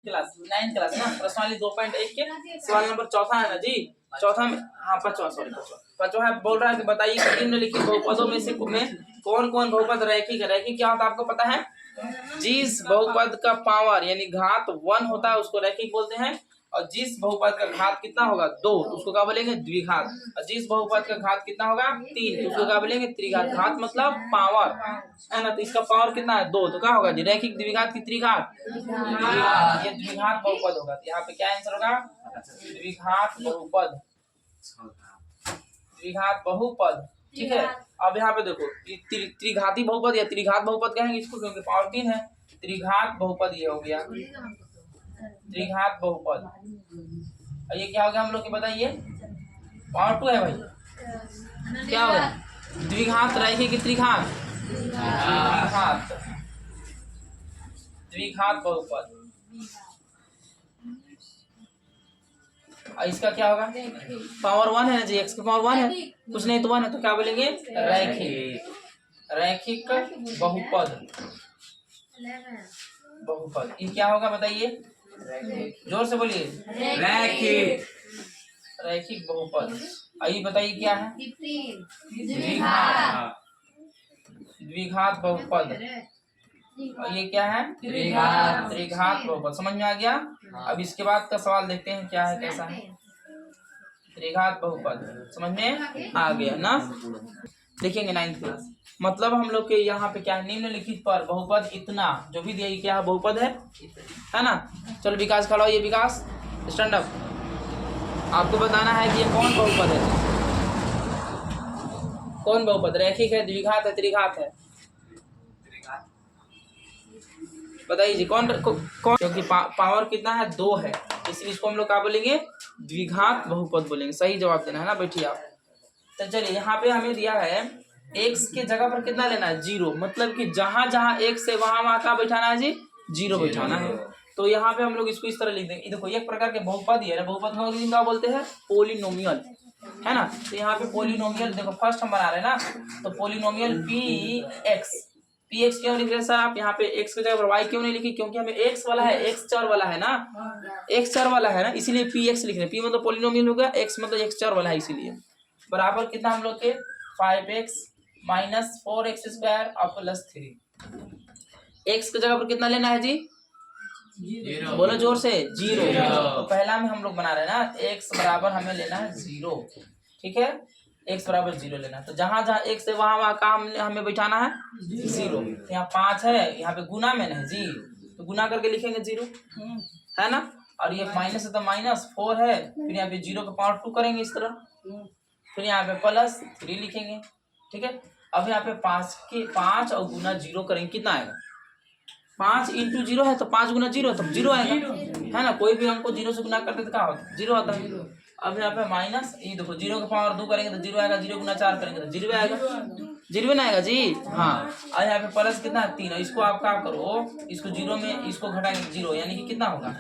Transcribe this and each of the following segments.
Class 9 class ना प्रश्नावली 2.1 के सवाल नंबर चौथा है ना जी। चौथा में हाँ पांचवा है। बोल रहा है कि बताइए कि निम्नलिखित बहुपदों में से कौन कौन बहुपद रैखिक है। रैखिक क्या होता है आपको पता है? जिस बहुपद का पावर यानी घात 1 होता है उसको रैखिक बोलते हैं, और जिस बहुपद का घात कितना होगा 2 तो उसको क्या बोलेंगे? द्विघात। और जिस बहुपद का घात कितना होगा 3 तो उसको क्या बोलेंगे? त्रिघात। घात मतलब पावर है ना, तो इसका पावर कितना है 2 तो क्या होगा जी? रैखिक, द्विघात की त्रिघात? ये द्विघात बहुपद होगा। यहाँ पे क्या आंसर होगा? द्विघात बहुपद। द्विघात बहुपद, ठीक है। अब यहाँ पे देखो त्रिघाती बहुपद या त्रिघात बहुपद कहेंगे इसको, क्योंकि पावर 3 है। त्रिघात बहुपद ये हो गया, त्रिघात बहुपद। और ये क्या हो गया हम लोग के बताइए? पावर 2 है भाई। क्या हो गया? द्विघात रैखिक की त्रिघात? द्विघात, द्विघात बहुपद। और इसका क्या होगा? पावर 1 है ना जी, x की पावर 1 है, कुछ नहीं तो 1 है, तो क्या बोलेंगे? रैखिक। रैखिक बहुपद। बहुपद ये क्या होगा बताइए? जोर से बोलिए। रैखिक। रैखिक बहुपद। आइए बताइए क्या है? द्विघात। द्विघात बहुपद। और ये क्या है? त्रिघात। त्रिघात बहुपद। समझ में आ गया? अब इसके बाद का सवाल देखते हैं क्या है, कैसा है। त्रिघात बहुपद समझ में आ गया ना? देखेंगे 9th क्लास। मतलब हम लोग के यहाँ पे क्या है? निम्नलिखित पर बहुपद इतना जो भी दिया क्या है? बहुपद है ना। चलो विकास खड़ा हो, ये विकास स्टैंड अप। आपको बताना है कि ये कौन बहुपद है। कौन बहुपद? रैखिक है, द्विघात है, त्रिघात है? बताइए जी कौन क्योंकि पावर कितना है 2 है, इसलिए इसको हम लोग क्या बोलेंगे? द्विघात बहुपद बोलेंगे। सही जवाब देना है ना बैठिए आप। तो चलिए यहाँ पे हमें दिया है x के जगह पर कितना लेना है? 0। मतलब कि जहां जहां x है वहां क्या बैठाना है जी? 0 बैठाना है। तो यहाँ पे हम लोग इसको इस तरह लिख देंगे। देखो एक प्रकार के बहुपद ही है ना, बहुपद को क्या बोलते हैं? पोलिनोमियल, है ना। तो यहाँ पे पोलिनोमियल देखो फर्स्ट हम बना रहे हैं ना, तो पोलिनोमियल px क्यों लिख रहे हैं सर आप? यहाँ पे x की जगह पर y क्यों नहीं लिखी? क्योंकि हमें x वाला है, x चर वाला है ना, x चर वाला है ना, इसीलिए px लिख रहे हैं। p मतलब पोलिनोमियल हो गया, x मतलब x चर वाला है, इसीलिए बराबर कितना हम लोग के 5x माइनस 4x स्क्वायर और प्लस 3। x की जगह पर कितना लेना है जी? 0। बोलो जोर से। 0। तो पहला में हम लोग बना रहे हैं ना, x बराबर हमें लेना है 0, ठीक है। x बराबर 0 लेना है। तो जहां जहां x है वहां वहां का हमें बैठाना है 0। यहाँ 5 है, यहाँ पे गुना में है जी, तो गुना करके लिखेंगे 0, है ना। और ये माइनस है तो माइनस 4 है, फिर यहाँ पे 0 का पावर 2 करेंगे इस तरह, फिर यहाँ पे प्लस 3 लिखेंगे, ठीक है। अब यहाँ पे 5 और गुना 0 करेंगे, कितना आएगा? 5 इंटू 0 है तो 5 गुना 0 तो 0 आएगा, है ना। कोई भी हमको 0 से गुना करते तो क्या होता? 0 आता है। अब यहाँ पे माइनस, ये देखो 0 का पावर 2 करेंगे तो 0 आएगा, 0 गुना 4 करेंगे तो 0 आएगा, 0 ना आएगा जी। हाँ। और यहाँ पे प्लस कितना है? 3। इसको आप क्या करो, इसको 0 में इसको घटाएंगे 0, यानी कि कितना होगा?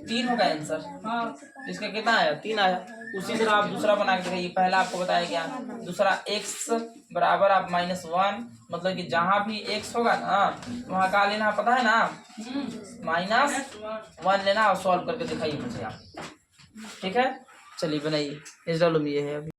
3 होगा आंसर। हाँ, इसका कितना आया? 3 आया। उसी तरह आप दूसरा बना के देखिए। पहला आपको बताया गया, दूसरा x बराबर आप -1, मतलब कि जहां भी x होगा ना वहां का लेना पता है ना, -1 लेना और सॉल्व करके दिखाइए मुझे आप, ठीक है। चलिए बनाइए। इस डालो में ये है अभी।